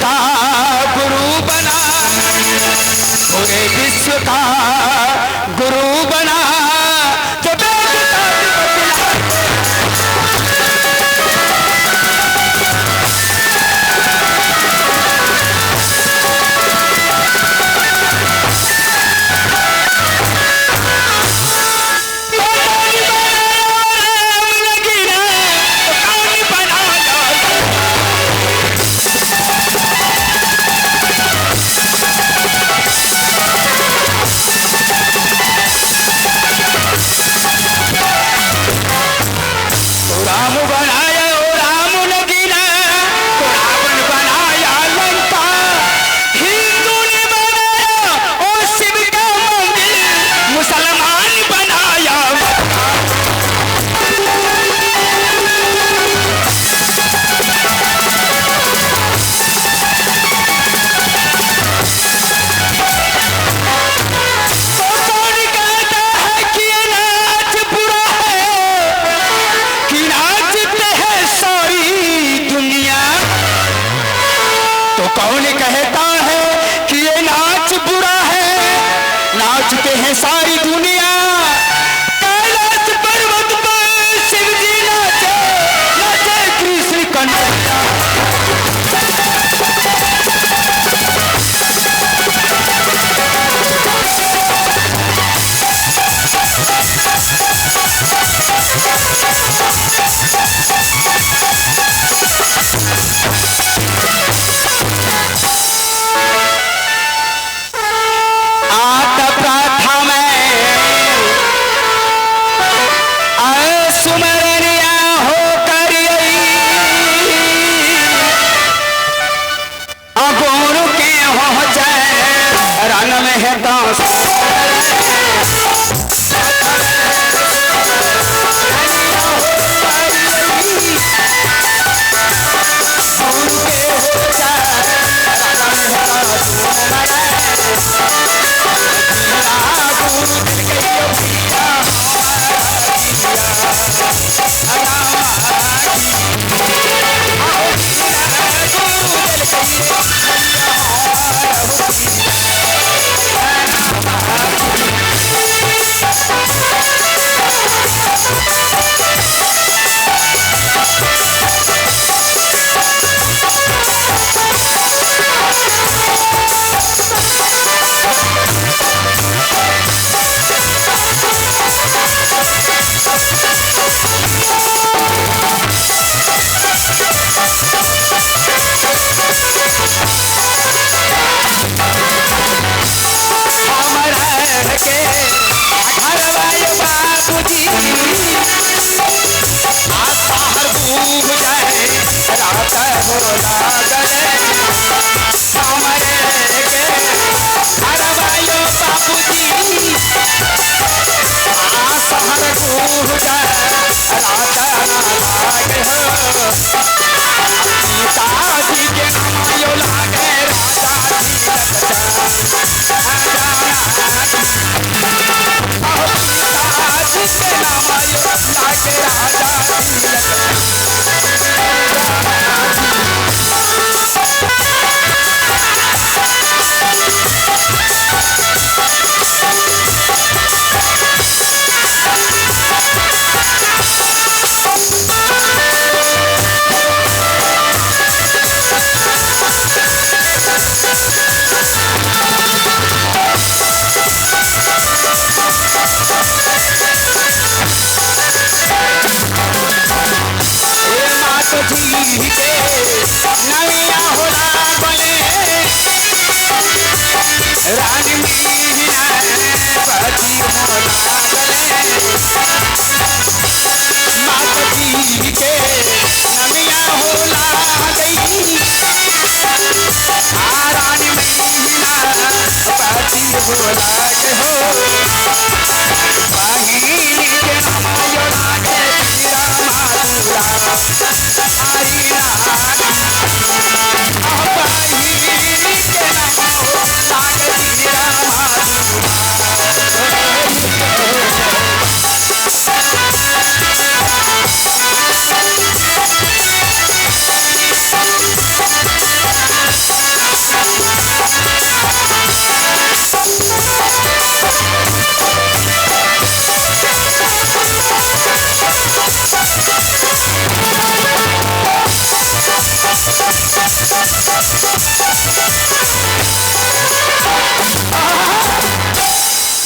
का गुरु बना, पूरे विश्व का गुरु बना, जो वेद का कौन कहता है कि ये नाच बुरा है, नाचते हैं सारी दुनिया। कैलाश पर्वत पर शिव जी नाचे, नाचे कृष्ण कन्हैया।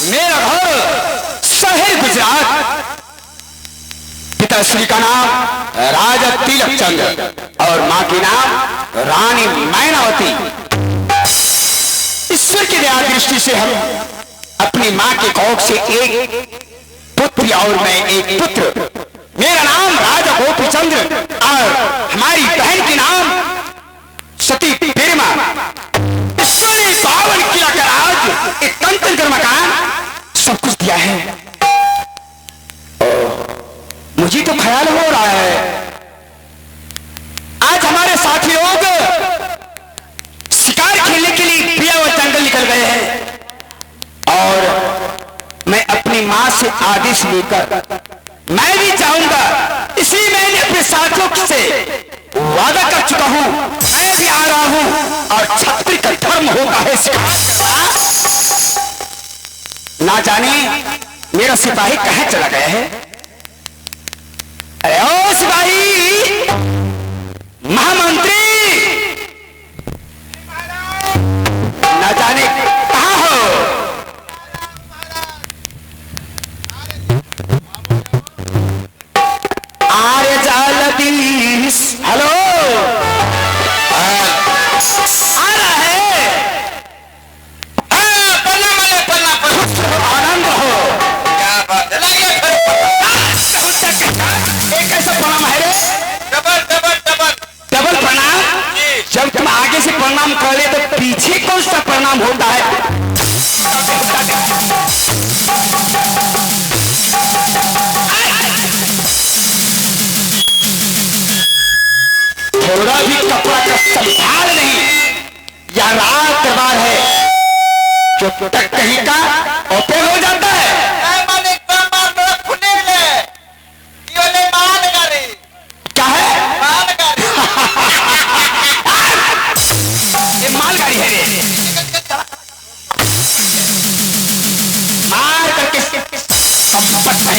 मेरा घर शहर गुजरात। पिताश्री का नाम राजा तिलक चंद्र और माँ की नाम रानी मैनावती। ईश्वर की दया दृष्टि से हम अपनी माँ के कोख से एक पुत्र और मैं एक पुत्र। मेरा नाम राजा गोपी चंद्र और हमारी बहन के नाम सती पेरमा। ईश्वर ने पावन किया कर आज एक कंचन कर मकान सब कुछ दिया है। मुझे तो ख्याल हो रहा है आज हमारे साथी लोग शिकार खेलने के लिए पिया हुआ जंगल निकल गए हैं और मैं अपनी मां से आदेश लेकर मैं भी जाऊंगा। इसी मैंने अपने साथियों से वादा कर चुका हूं, मैं भी आ रहा हूं और छत्री का धर्म होता है शिकार। ना जाने मेरा सिपाही कहां चला गया है। अरे ओ सिपाही महामंत्री, ना जाने कहां हो। आर्य जालदीस हेलो आ रहा है। आनंद हो क्या बात है। एक ऐसा प्रणाम है रे डबल डबल डबल डबल प्रणाम। जब तुम आगे से प्रणाम कर ले तो पीछे कौन सा प्रणाम होता है। थोड़ा भी कपड़ा का संभाल नहीं, या रात दरबार है जो तक कहीं का ओपन हो जाता है। क्या है ये मालगाड़ी है रे। मार करके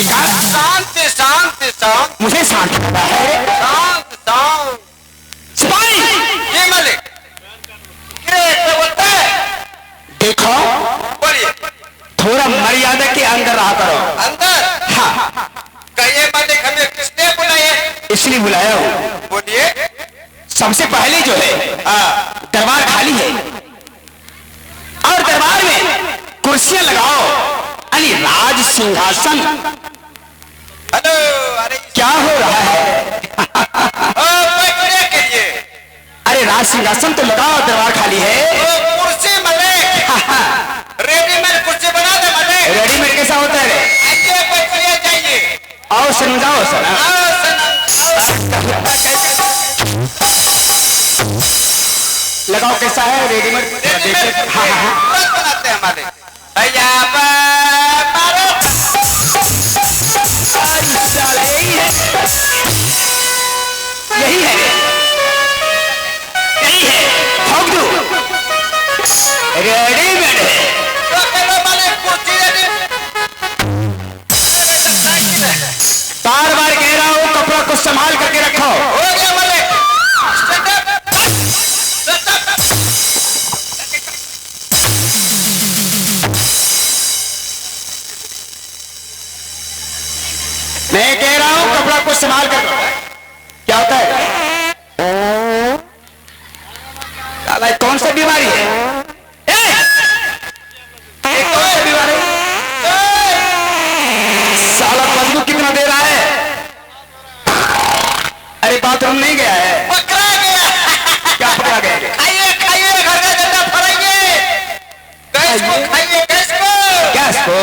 शांति शांति शांति मुझे शांत करना है। शांत शांत सिपाही ये मालिक बोलता है। देखो बोलिए थोड़ा मर्यादा के अंदर रहा करो। अंदर हाँ कहिए मालिक हमें किसने बुलाया। इसलिए बुलाया हूँ। बोलिए सबसे पहले जो है दरबार खाली है और दरबार में कुर्सियां लगाओ यानी राज सिंहासन। हेलो अरे क्या हो रहा है। के लिए अरे राज सिंहासन तो लगाओ दरबार खाली है। कुर्सी मले रेडीमेड कुर्सी बना दे मले। रेडीमेड कैसा होता है रे। चाहिए आओ समझाओ सर। लगाओ कैसा है रेडीमेड। हाँ हाँ बनाते हैं हमारे भैया यही है यही है ठोक दो रेडीमेड है। बार बार कह रहा हूँ कपड़ा को संभाल करके रखो। हो गया मलिक। मैं कह रहा हूं कपड़ा को संभाल कर। क्या होता है साला कौन सा बीमारी है। कौन सा बीमारी साला बदबू कितना दे रहा है। अरे बाथरूम नहीं गया है। पकड़ा गया। क्या पकड़ा गया। खाइए खाइए घर का गंदा फराइए। गैस को खाइए गैस को। गैस को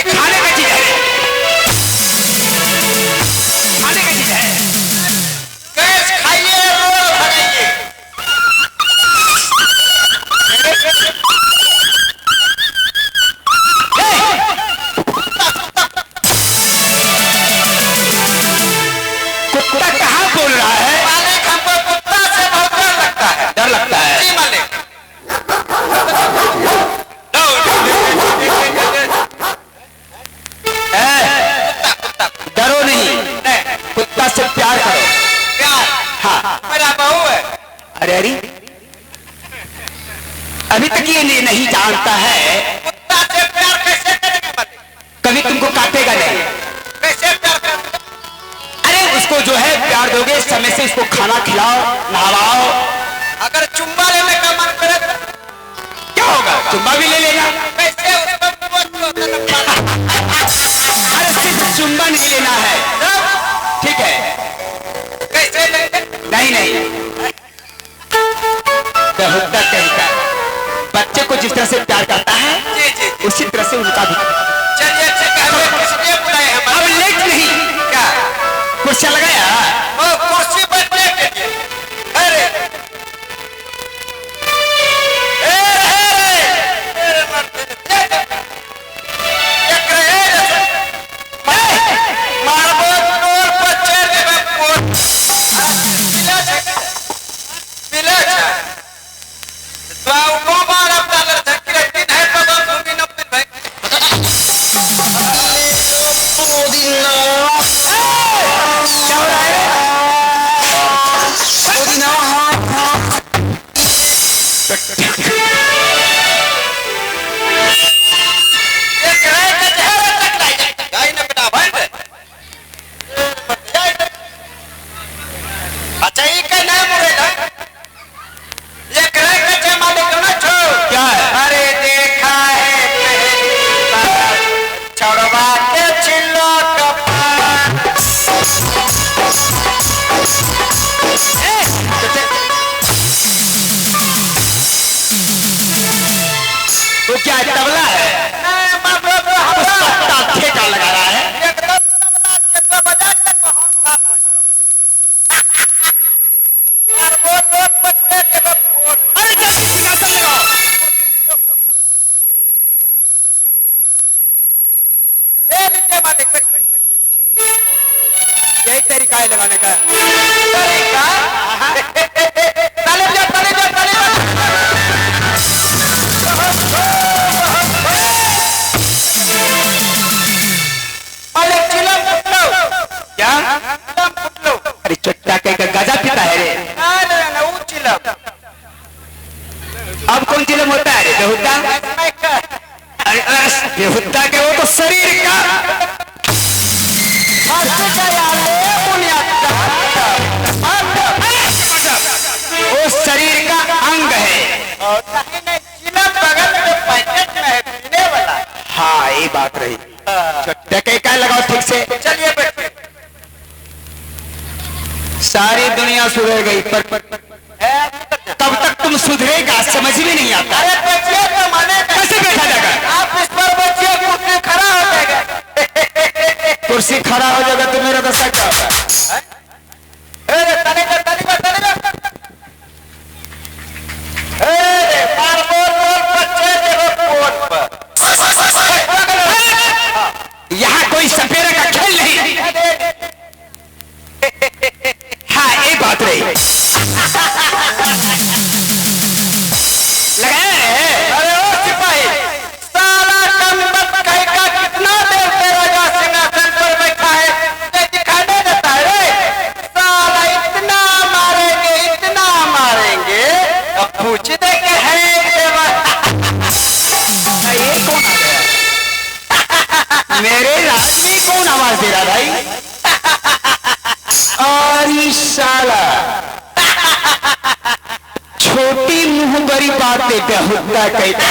खाने का चीज है। खाने का चीज है। गैस खाइए रोल खाइए। अरे अरे अभी तक ये नहीं जानता है कुत्ता से प्यार कैसे करेंगे मत? कभी तुमको काटेगा नहीं। कैसे प्यार करेंगे? अरे उसको जो है प्यार दोगे समय से उसको खाना खिलाओ नहलाओ। अगर चुम्मा लेने का मन करे तो क्या होगा चुम्मा भी ले लेना। कैसे उसको अरे सिर्फ चुम्मा नहीं लेना है ठीक है। कैसे लेंगे? नहीं नहीं बेहुदा कहीं का बच्चे को जिस तरह से प्यार करता है जी जी उसी तरह से उनका भी। चलिए ठीक है हमें किसने बुलाए हैं? अब लेट नहीं क्या कुर्सियां लगाया वो कुर्सी बैठने के लिए? अरे क्या तबला है ठेका लगा रहा है। यही तरीका है लगाने का। अरे चट्टा कहीं का गजा पीता है रे। अब कौन चिलम होता है रे बेहुदा? अरे बेहुदा के वो तो शरीर का वो शरीर का अंग है। हाँ ये बात रही चट्टा कहीं का लगाओ ठीक से। चलिए बैठिए। सारी दुनिया सुधर गई पर तब तक तुम सुधरेगा समझ में नहीं आता। अरे बच्चे तो माने कैसे बैठा जाएगा? आप इस पर बच्चे कुर्सी खड़ा हो जाएगा। कुर्सी खड़ा हो जाएगा तो मेरा दशा क्या होगा? यहाँ कोई सपेरा का खेल नहीं। हाँ ये बात रही अरे ओ सिपाही साला कमबख्त कहेगा कितना देर से राजा सिंहासन पर बैठा है तुझे दिखाई नहीं देता है रे? साला इतना मारेंगे अब पूछ दे के है ये कौन आ गया? मेरे राज में कौन आवाज दे रहा भाई? और साला छोटी मुंह बड़ी बातें बेहुदा कहता